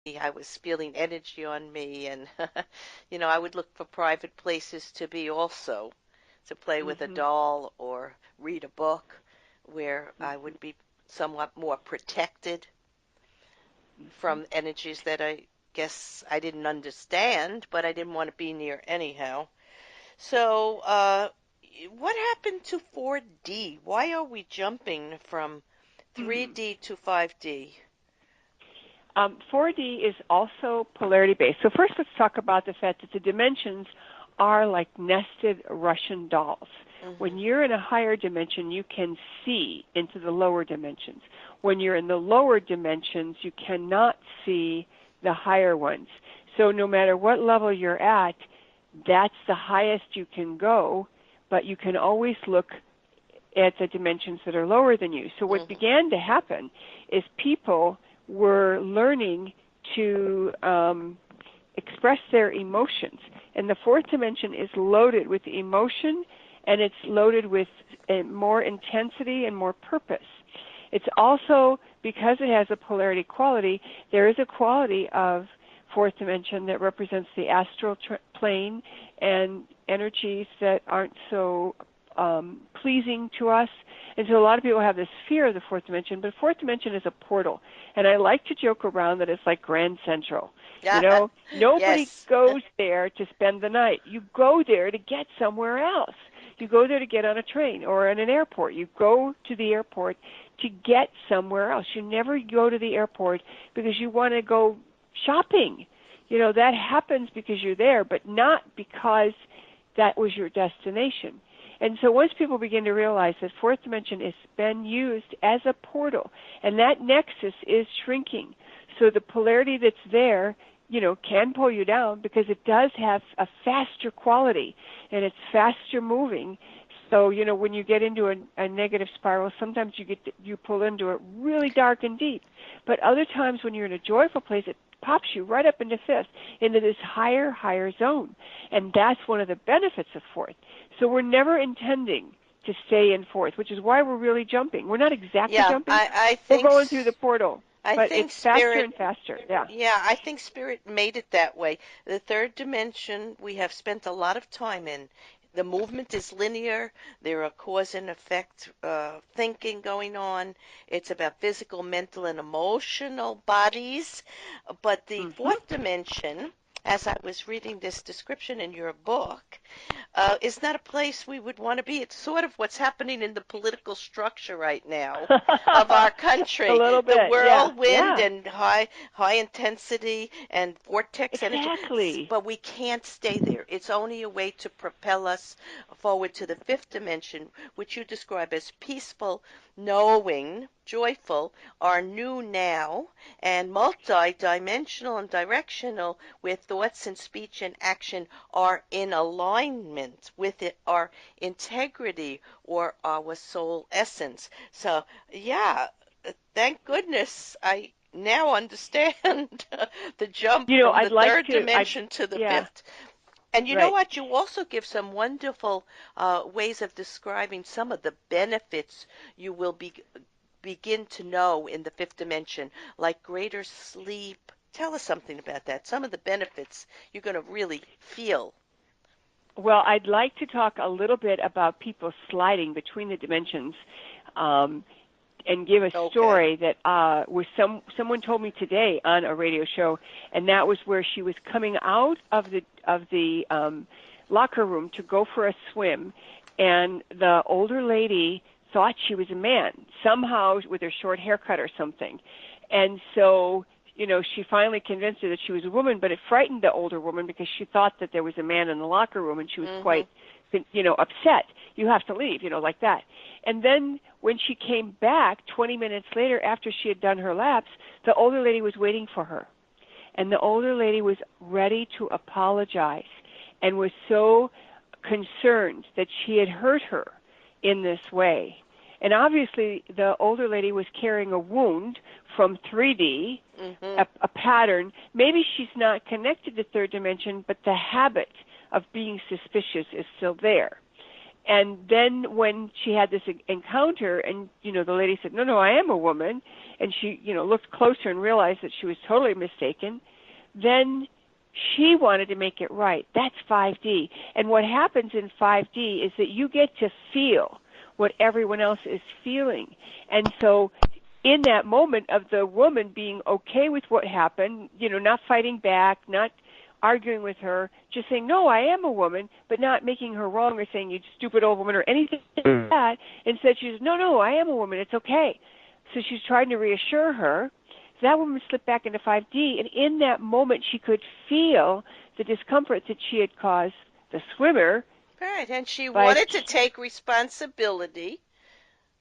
I was feeling energy on me, and I would look for private places to be also, to play with a Mhm. doll or read a book where I Mhm. would be somewhat more protected Mhm. from energies that I guess I didn't understand, but I didn't want to be near anyhow. So, what happened to 4D? Why are we jumping from Hmm. 3D to 5D? 4D is also polarity based. So first, let's talk about the fact that the dimensions are like nested Russian dolls. When Hmm. you're in a higher dimension, you can see into the lower dimensions. When you're in the lower dimensions, you cannot see the higher ones. So no matter what level you're at, that's the highest you can go, but you can always look at the dimensions that are lower than you. So what Hmm. began to happen is people were learning to express their emotions. And the fourth dimension is loaded with emotion, and it's loaded with more intensity and more purpose. It's also, because it has a polarity quality, there is a quality of fourth dimension that represents the astral plane and energies that aren't so pleasing to us. And so a lot of people have this fear of the fourth dimension, but fourth dimension is a portal. And I like to joke around that it's like Grand Central. Nobody Yes. goes there to spend the night. You go there to get somewhere else. You go there to get on a train or in an airport. You go to the airport to get somewhere else. You never go to the airport because you want to go shopping. That happens because you're there, but not because that was your destination. And so once people begin to realize that fourth dimension has been used as a portal, and that nexus is shrinking, so the polarity that's there, can pull you down because it does have a faster quality, and it's faster moving. So, when you get into a negative spiral, sometimes you pull into it really dark and deep. But other times when you're in a joyful place, it pops you right up into fifth, into this higher zone. And that's one of the benefits of fourth. So we're never intending to stay in fourth, which is why we're really jumping. We're not exactly Yeah, jumping. We're going through the portal, I but think it's faster spirit and faster. Yeah. Yeah, I think Spirit made it that way. The third dimension we have spent a lot of time in. The movement is linear. There are cause and effect thinking going on. It's about physical, mental, and emotional bodies. But the Mhm. fourth dimension, as I was reading this description in your book, is not a place we would want to be. It's sort of what's happening in the political structure right now of our A country. little The bit. Yeah. whirlwind Yeah. and high intensity and vortex energy, Exactly. but we can't stay there. It's only a way to propel us forward to the fifth dimension, which you describe as peaceful, knowing, joyful, our new now, and multi-dimensional and directional, where thoughts and speech and action are in alignment with it, our integrity or our soul essence. So, yeah, thank goodness I now understand the jump from the I'd like third to. dimension to the Yeah. fifth. And you know Right. what? You also give some wonderful ways of describing some of the benefits you will begin to know in the fifth dimension, like greater sleep. Tell us something about that. Some of the benefits you're going to really feel. Well, I'd like to talk a little bit about people sliding between the dimensions, um, and give a Okay. story that was someone told me today on a radio show, and that was where she was coming out of the locker room to go for a swim, and the older lady thought she was a man somehow with her short haircut or something, and so she finally convinced her that she was a woman, but it frightened the older woman because she thought that there was a man in the locker room, and she was Mhm. quite, upset. You have to leave, like that. And then when she came back 20 minutes later after she had done her laps, the older lady was waiting for her. And the older lady was ready to apologize and was so concerned that she had hurt her in this way. And obviously, the older lady was carrying a wound from 3D, Mhm. a pattern. Maybe she's not connected to third dimension, but the habit of being suspicious is still there. And then when she had this encounter, and the lady said, "No, I am a woman," and she looked closer and realized that she was totally mistaken, then she wanted to make it right. That's 5D. And what happens in 5D is that you get to feel what everyone else is feeling. And so in that moment of the woman being okay with what happened, not fighting back, not arguing with her, just saying, "No, I am a woman," but not making her wrong or saying, "You stupid old woman," or anything like that. Instead, she says, "No, I am a woman. It's okay." So she's trying to reassure her. So that woman slipped back into 5D, and in that moment, she could feel the discomfort that she had caused the swimmer. Right, and she by wanted to take responsibility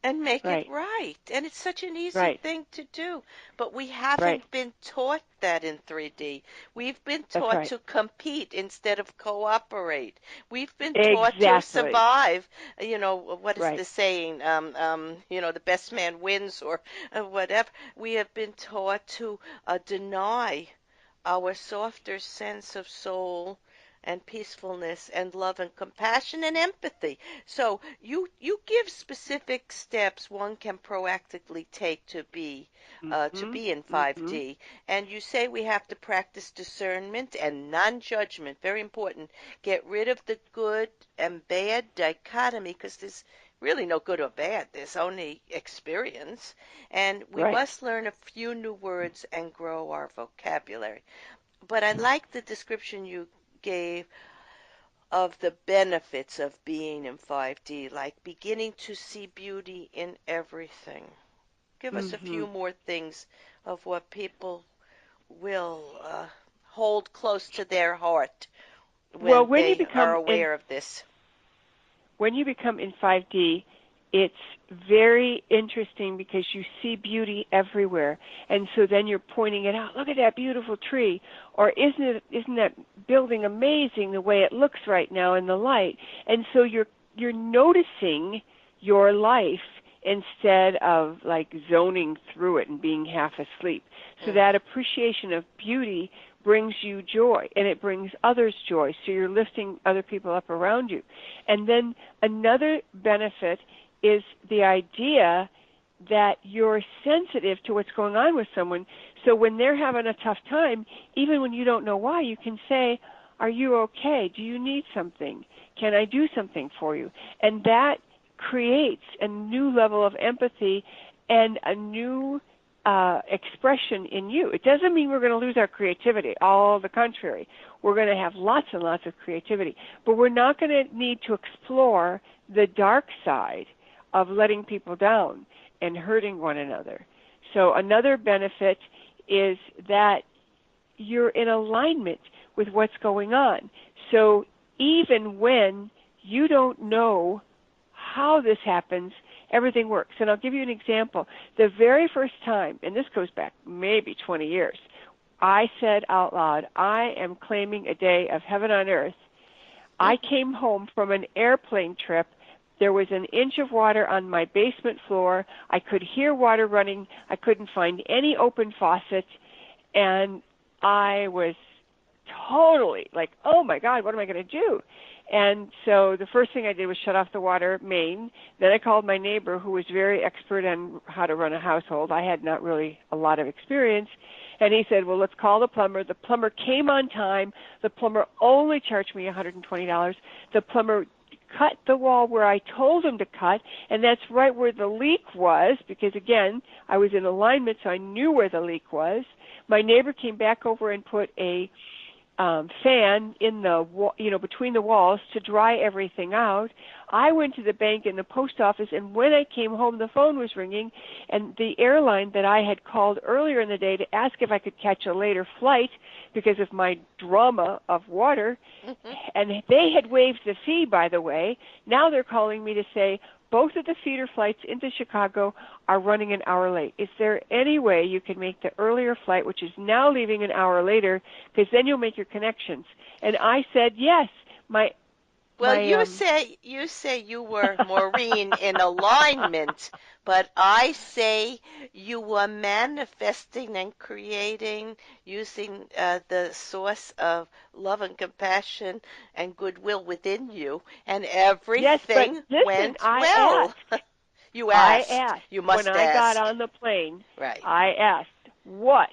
and make it Right, right. And it's such an easy right, thing to do. But we right. haven't been taught that in 3D. We've been That's taught right. to compete instead of cooperate. We've been taught to Exactly. survive. What is Right. the saying? The best man wins or whatever. We have been taught to deny our softer sense of soul and peacefulness and love and compassion and empathy. So you give specific steps one can proactively take to Mhm. be in Mhm. 5D, and you say we have to practice discernment and non-judgment. Very important. Get rid of the good and bad dichotomy because there's really no good or bad. There's only experience, and we Right. must learn a few new words and grow our vocabulary. But I like the description you gave of the benefits of being in 5D, like beginning to see beauty in everything. Give us a few Mhm. more things of what people will hold close to their heart Well, when they are aware of this. when you become in 5D, it's very interesting because you see beauty everywhere, and so then you're pointing it out. Look at that beautiful tree, or isn't that building amazing the way it looks right now in the light? And so you're noticing your life instead of like zoning through it and being half asleep. So that Mm-hmm. appreciation of beauty brings you joy, and it brings others joy. So you're lifting other people up around you. And then another benefit is the idea that you're sensitive to what's going on with someone. So when they're having a tough time, even when you don't know why, you can say, "Are you okay? Do you need something? Can I do something for you?" And that creates a new level of empathy and a new expression in you. It doesn't mean we're going to lose our creativity. All the contrary. We're going to have lots and lots of creativity. But we're not going to need to explore the dark side of letting people down and hurting one another. So another benefit is that you're in alignment with what's going on. So even when you don't know how this happens, everything works. And I'll give you an example. The very first time, and this goes back maybe 20 years, I said out loud, "I am claiming a day of heaven on earth." I came home from an airplane trip. There was an inch of water on my basement floor. I could hear water running. I couldn't find any open faucets. And I was totally like, "Oh my God, what am I going to do?" And so the first thing I did was shut off the water main. Then I called my neighbor, who was very expert on how to run a household. I had not really a lot of experience. And he said, "Well, let's call the plumber." The plumber came on time. The plumber only charged me $120. The plumber cut the wall where I told him to cut, and that's right where the leak was, because again, I was in alignment, so I knew where the leak was. My neighbor came back over and put a fan in the between the walls to dry everything out. I went to the bank and the post office, and when I came home, the phone was ringing, and the airline that I had called earlier in the day to ask if I could catch a later flight because of my drama of water, and they had waived the fee, by the way. Now they're calling me to say both of the feeder flights into Chicago are running an hour late. Is there any way you can make the earlier flight, which is now leaving an hour later, because then you'll make your connections? And I said, yes. My Well, you say you were Maureen in alignment, but I say you were manifesting and creating using the source of love and compassion and goodwill within you, and Yes, but everything listen, went well. You I asked. asked You when must I got ask. on the plane, Right. I asked, what?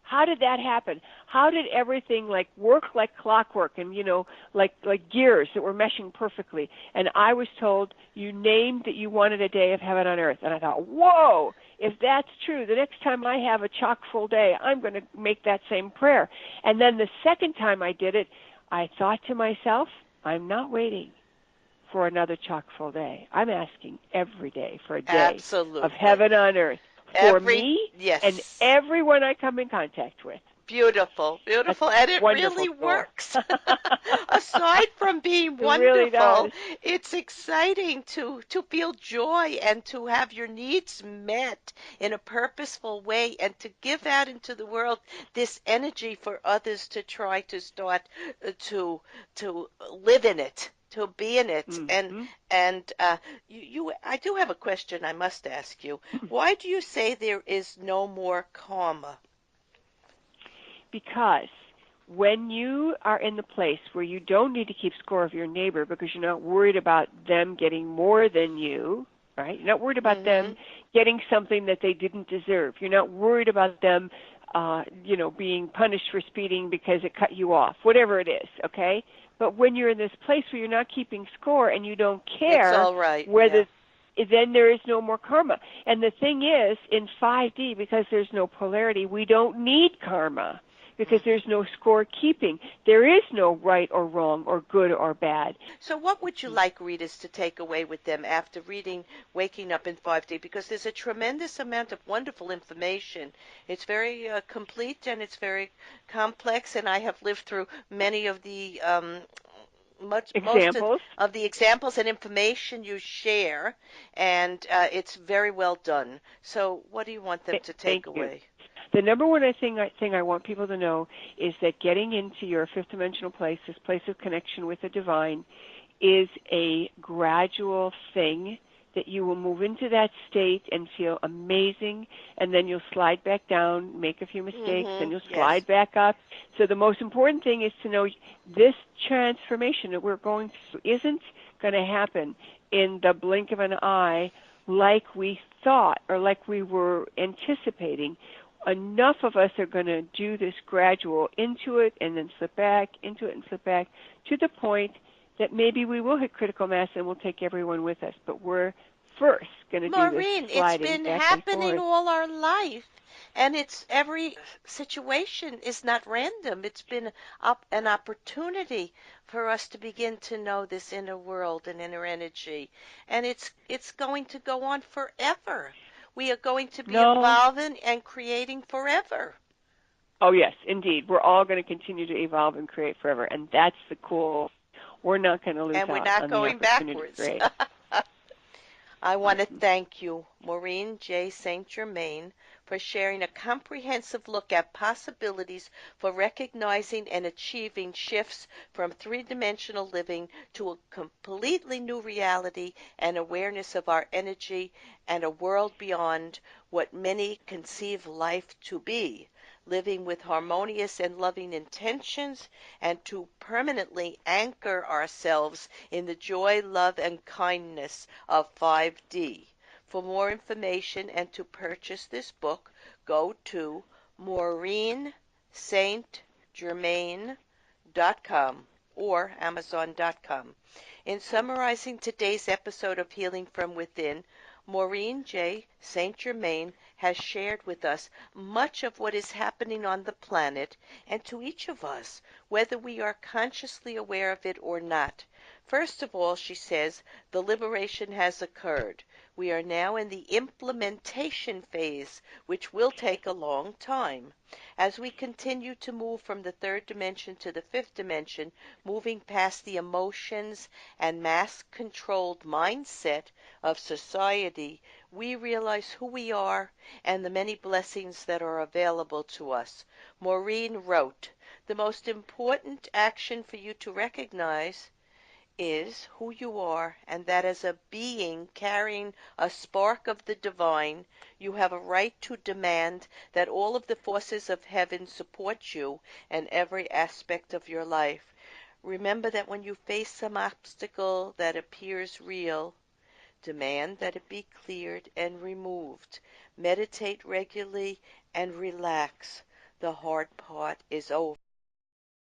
How did that happen? How did everything like work like clockwork and like gears that were meshing perfectly? And I was told you named that you wanted a day of heaven on earth. And I thought, whoa, if that's true, the next time I have a chock full day, I'm going to make that same prayer. And then the second time I did it, I thought to myself, I'm not waiting for another chock full day. I'm asking every day for a day of Absolutely. heaven on earth for Every me and yes. everyone I come in contact with. Beautiful, That's beautiful, and it wonderful, really Joel. works. Aside from being It really wonderful, does. it's exciting to feel joy and to have your needs met in a purposeful way and to give out into the world this energy for others to try to start to live in it, to be in it. Mm-hmm. And I do have a question I must ask you. Why do you say there is no more karma? Because when you are in the place where you don't need to keep score of your neighbor because you're not worried about them getting more than you, right? You're not worried about them Mhm. getting something that they didn't deserve. You're not worried about them, being punished for speeding because it cut you off, whatever it is, okay? But when you're in this place where you're not keeping score and you don't It's care all right. Yeah. whether then there is no more karma. And the thing is, in 5D, because there's no polarity, we don't need karma because there's no score keeping. There is no right or wrong or good or bad. So what would you like readers to take away with them after reading Waking Up in 5D? Because there's a tremendous amount of wonderful information. It's very complete and it's very complex, and I have lived through many of the most Examples. of the examples and information you share, and it's very well done. So what do you want them to take Thank you. away? The number one thing I want people to know is that getting into your fifth dimensional place, this place of connection with the divine, is a gradual thing that you will move into that state and feel amazing, and then you'll slide back down, make a few mistakes, then you'll Yes. slide back up. So the most important thing is to know this transformation that we're going through isn't going to happen in the blink of an eye like we thought or like we were anticipating. Enough of us are going to do this gradual into it and then slip back, into it and slip back, to the point that maybe we will hit critical mass and we'll take everyone with us. But we're first going to do this Maureen, it's sliding been back and happening forth. all our life, and it's every situation is not random. It's been an opportunity for us to begin to know this inner world and inner energy, and it's going to go on forever. We are going to be No. evolving and creating forever, Oh, yes, indeed. We're all going to continue to evolve and create forever, and that's the cool. We're not going to lose and we're out not on the going opportunity to backwards. create. I want to Mm-hmm. thank you, Maureen J. St. Germain, for sharing a comprehensive look at possibilities for recognizing and achieving shifts from three-dimensional living to a completely new reality and awareness of our energy and a world beyond what many conceive life to be, living with harmonious and loving intentions, and to permanently anchor ourselves in the joy, love, and kindness of 5D. For more information and to purchase this book, go to maureenstgermain.com or amazon.com. In summarizing today's episode of Healing from Within, Maureen J. St. Germain has shared with us much of what is happening on the planet and to each of us, whether we are consciously aware of it or not. First of all, she says, the liberation has occurred. We are now in the implementation phase, which will take a long time. As we continue to move from the third dimension to the fifth dimension, moving past the emotions and mass-controlled mindset of society, we realize who we are and the many blessings that are available to us. Maureen wrote, the most important action for you to recognize is who you are, and that as a being carrying a spark of the divine, you have a right to demand that all of the forces of heaven support you in every aspect of your life. Remember that when you face some obstacle that appears real, demand that it be cleared and removed. Meditate regularly and relax. The hard part is over.